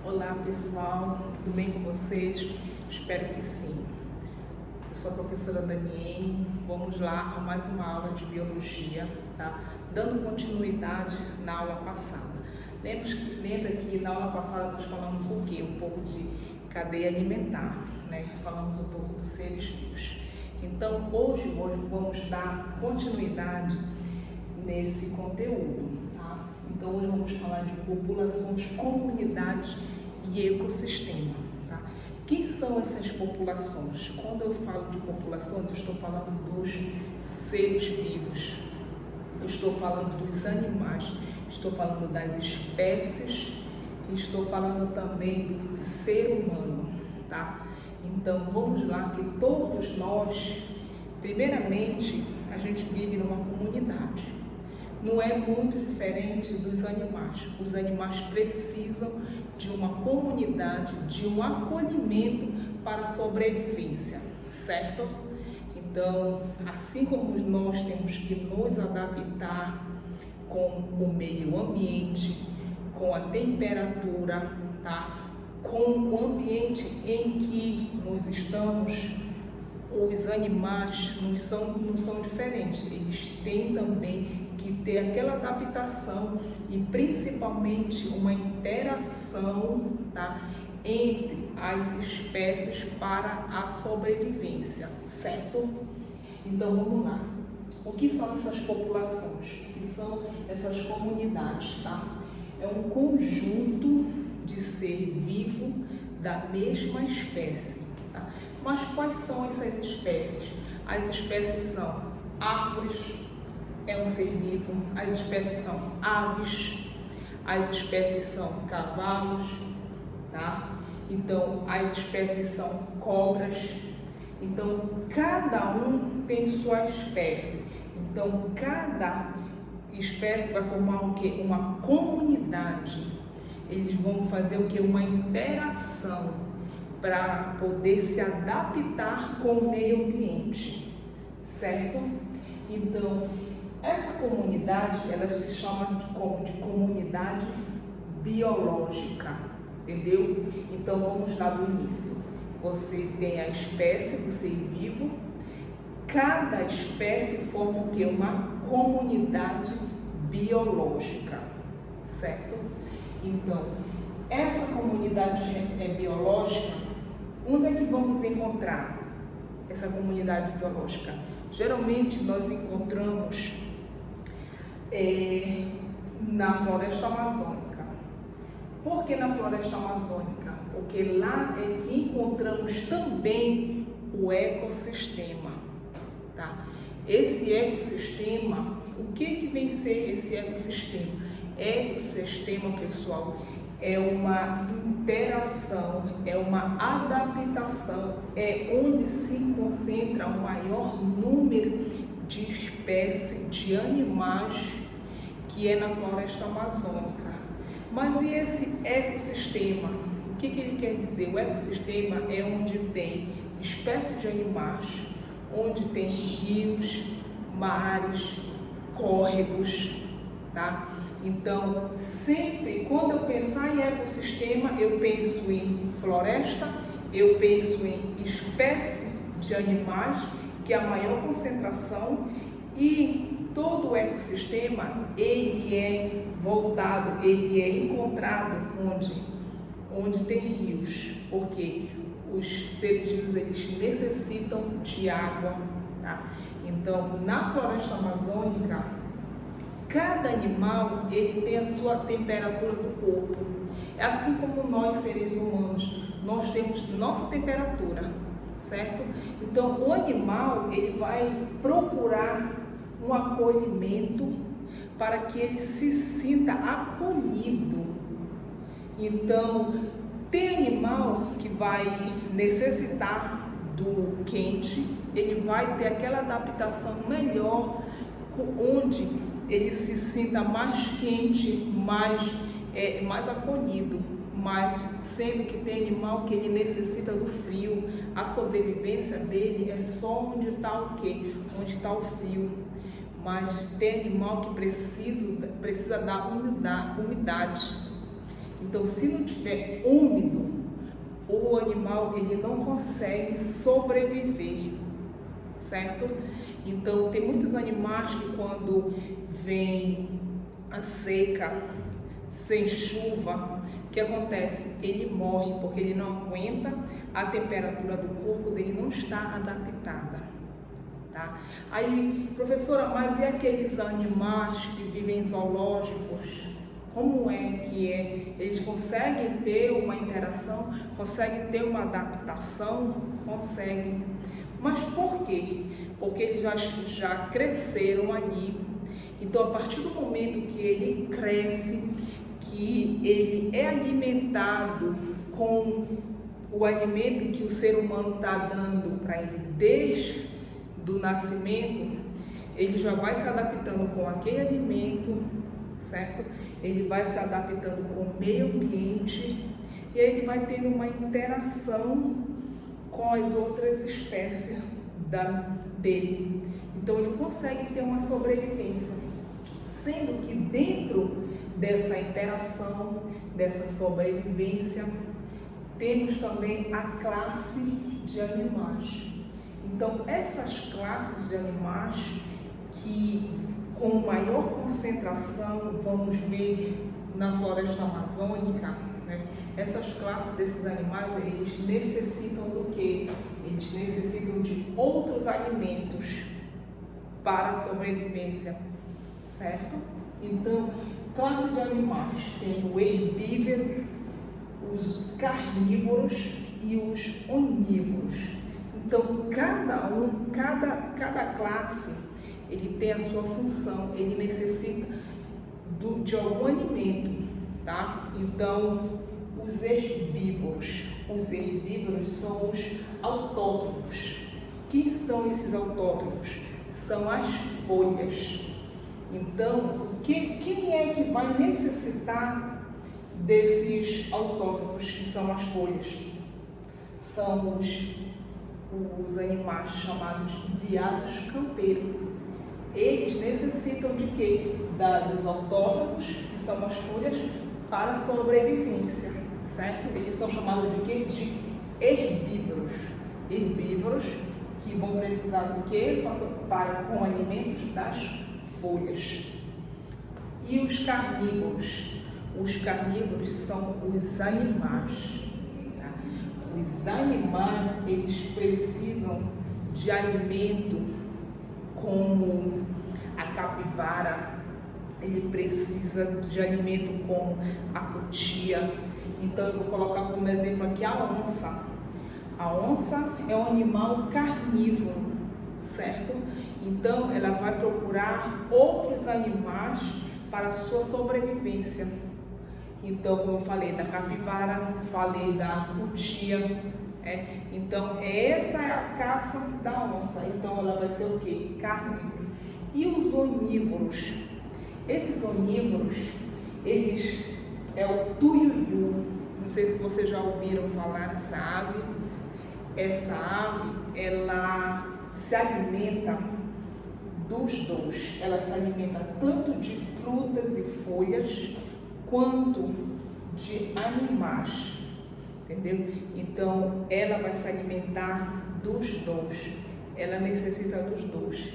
Olá pessoal, tudo bem com vocês? Espero que sim. Eu sou a professora Daniele, vamos lá a mais uma aula de biologia, tá? Dando continuidade na aula passada. Lembra que na aula passada nós falamos o quê? Um pouco de cadeia alimentar, né? Falamos um pouco dos seres vivos. Então hoje vamos dar continuidade nesse conteúdo, tá? Então hoje vamos falar de populações, comunidades e ecossistema, tá? Quem são essas populações? Quando eu falo de populações, eu estou falando dos seres vivos, eu estou falando dos animais, estou falando das espécies e estou falando também do ser humano, tá? Então vamos lá, que todos nós, primeiramente, a gente vive numa comunidade. Não é muito diferente dos animais. Os animais precisam de uma comunidade, de um acolhimento para a sobrevivência, certo? Então, assim como nós temos que nos adaptar com o meio ambiente, com a temperatura, tá? Com o ambiente em que nós estamos, os animais não são diferentes. Eles têm também que ter aquela adaptação e principalmente uma interação, tá, entre as espécies para a sobrevivência, certo? Então vamos lá. O que são essas populações? O que são essas comunidades, tá? É um conjunto de ser vivo da mesma espécie, tá? Mas quais são essas espécies? As espécies são árvores, é um ser vivo, as espécies são aves, as espécies são cavalos, tá? Então, as espécies são cobras. Então, cada um tem sua espécie. Então, cada espécie vai formar o quê? Uma comunidade. Eles vão fazer o quê? Uma interação para poder se adaptar com o meio ambiente, certo? Então, essa comunidade, ela se chama de comunidade biológica, entendeu? Então, vamos lá do início. Você tem a espécie do ser vivo, cada espécie forma o quê? Uma comunidade biológica, certo? Então, essa comunidade biológica, onde é que vamos encontrar essa comunidade biológica? Geralmente nós encontramos na floresta amazônica. Por que na floresta amazônica? Porque lá é que encontramos também o ecossistema, tá? Esse ecossistema, o que vem ser esse ecossistema? Ecossistema, pessoal, é uma interação, é uma adaptação, é onde se concentra o maior número de espécies de animais que é na floresta amazônica. Mas e esse ecossistema? O que ele quer dizer? O ecossistema é onde tem espécies de animais, onde tem rios, mares, córregos, tá? Então, sempre quando eu pensar em ecossistema, eu penso em floresta, eu penso em espécie de animais, que é a maior concentração, e todo o ecossistema, ele é voltado, ele é encontrado onde tem rios, porque os seres vivos, eles necessitam de água, tá? Então, na floresta amazônica, cada animal, ele tem a sua temperatura do corpo. É assim como nós, seres humanos, nós temos nossa temperatura, certo? Então, o animal, ele vai procurar um acolhimento para que ele se sinta acolhido. Então, tem animal que vai necessitar do quente, ele vai ter aquela adaptação melhor, onde ele se sinta mais quente, mais acolhido, mas sendo que tem animal que ele necessita do frio, a sobrevivência dele é só onde está o quê? Onde está o frio. Mas tem animal que precisa da umidade. Então, se não tiver úmido, o animal ele não consegue sobreviver, certo? Então, tem muitos animais que quando vem a seca, sem chuva, o que acontece? Ele morre porque ele não aguenta, a temperatura do corpo dele não está adaptada, tá? Aí, professora, mas e aqueles animais que vivem em zoológicos? Como é que é? Eles conseguem ter uma interação? Conseguem ter uma adaptação? Conseguem. Mas por quê? Porque eles já cresceram ali. Então, a partir do momento que ele cresce, que ele é alimentado com o alimento que o ser humano está dando para ele desde do nascimento, ele já vai se adaptando com aquele alimento, certo? Ele vai se adaptando com o meio ambiente e aí ele vai tendo uma interação com as outras espécies dele. Então ele consegue ter uma sobrevivência, sendo que dentro dessa interação, dessa sobrevivência, temos também a classe de animais. Então essas classes de animais que com maior concentração, vamos ver na floresta amazônica, né? Essas classes desses animais, eles necessitam do quê? Eles necessitam de outros alimentos para a sobrevivência, certo? Então, classe de animais tem o herbívoro, os carnívoros e os onívoros. Então, cada classe, ele tem a sua função, ele necessita de algum alimento, tá? Então, os herbívoros são os autótrofos. Quem são esses autótrofos? São as folhas. Então, quem é que vai necessitar desses autótrofos, que são as folhas? São os animais chamados veados campeiros. Eles necessitam de quê? Dos autótrofos, que são as folhas, para a sobrevivência, certo? Eles são chamados de quê? De herbívoros. Herbívoros que vão precisar do quê? Com alimentos das folhas. E os carnívoros? Os carnívoros são os animais. Tá? Os animais, eles precisam de alimento, como a capivara, ele precisa de alimento como a cutia. Então eu vou colocar como exemplo aqui a onça. A onça é um animal carnívoro, certo? Então ela vai procurar outros animais para a sua sobrevivência. Então, como eu falei da capivara, falei da cutia. Então, essa é a caça da onça. Então, ela vai ser o quê? Carnívoro. E os onívoros? Esses onívoros, eles é o tuiuiu. Não sei se vocês já ouviram falar dessa ave. Essa ave, ela se alimenta dos dois. Ela se alimenta tanto de frutas e folhas, quanto de animais. Entendeu? Então, ela vai se alimentar dos dois. Ela necessita dos dois.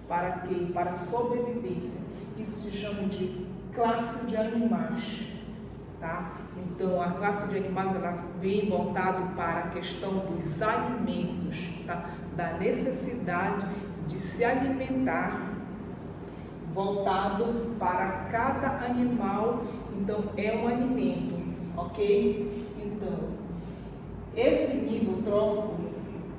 Para quê? Para a sobrevivência. Isso se chama de classe de animais. Tá? Então, a classe de animais, ela vem voltado para a questão dos alimentos, tá? Da necessidade de se alimentar, voltado para cada animal. Então, é um alimento, ok? Então, esse nível trófico,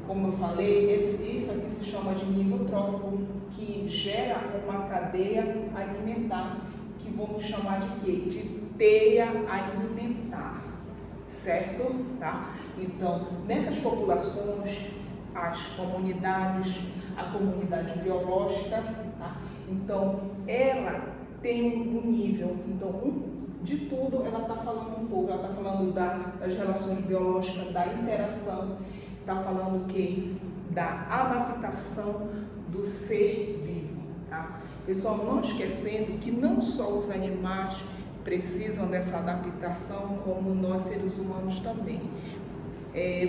como eu falei, isso aqui se chama de nível trófico, que gera uma cadeia alimentar, que vamos chamar de quê? De teia alimentar, certo? Tá? Então, nessas populações, as comunidades, a comunidade biológica, tá? Então, ela tem um nível, então, de tudo ela está falando um pouco, ela está falando das relações biológicas, da interação, está falando o quê? Da adaptação do ser vivo, tá? Pessoal, não esquecendo que não só os animais precisam dessa adaptação, como nós seres humanos também.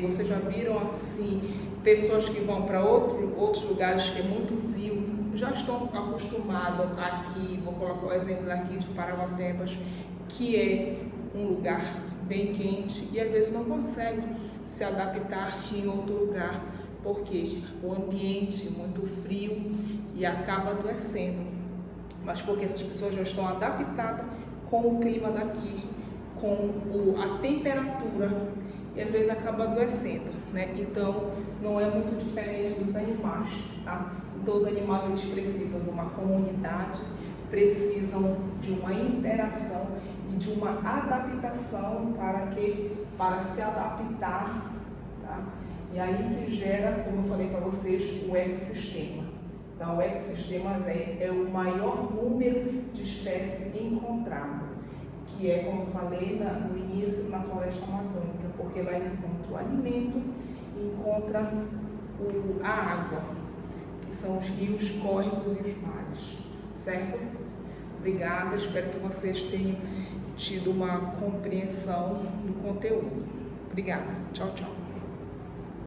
Vocês já viram assim, pessoas que vão para outros lugares que é muito frio, já estão acostumados aqui, vou colocar o exemplo aqui de Parauapebas, que é um lugar bem quente e às vezes não consegue se adaptar em outro lugar, porque o ambiente é muito frio e acaba adoecendo. Mas porque essas pessoas já estão adaptadas com o clima daqui, com a temperatura, e às vezes acaba adoecendo, né? Então não é muito diferente dos animais, tá? Então os animais eles precisam de uma comunidade, precisam de uma interação e de uma adaptação para se adaptar, tá? E aí que gera, como eu falei para vocês, o ecossistema. Então o ecossistema é o maior número de espécies encontrado, que é, como eu falei no início, na floresta amazônica, porque lá ele encontra o alimento e encontra a água, que são os rios, córregos e os mares, certo? Obrigada, espero que vocês tenham tido uma compreensão do conteúdo. Obrigada, tchau, tchau.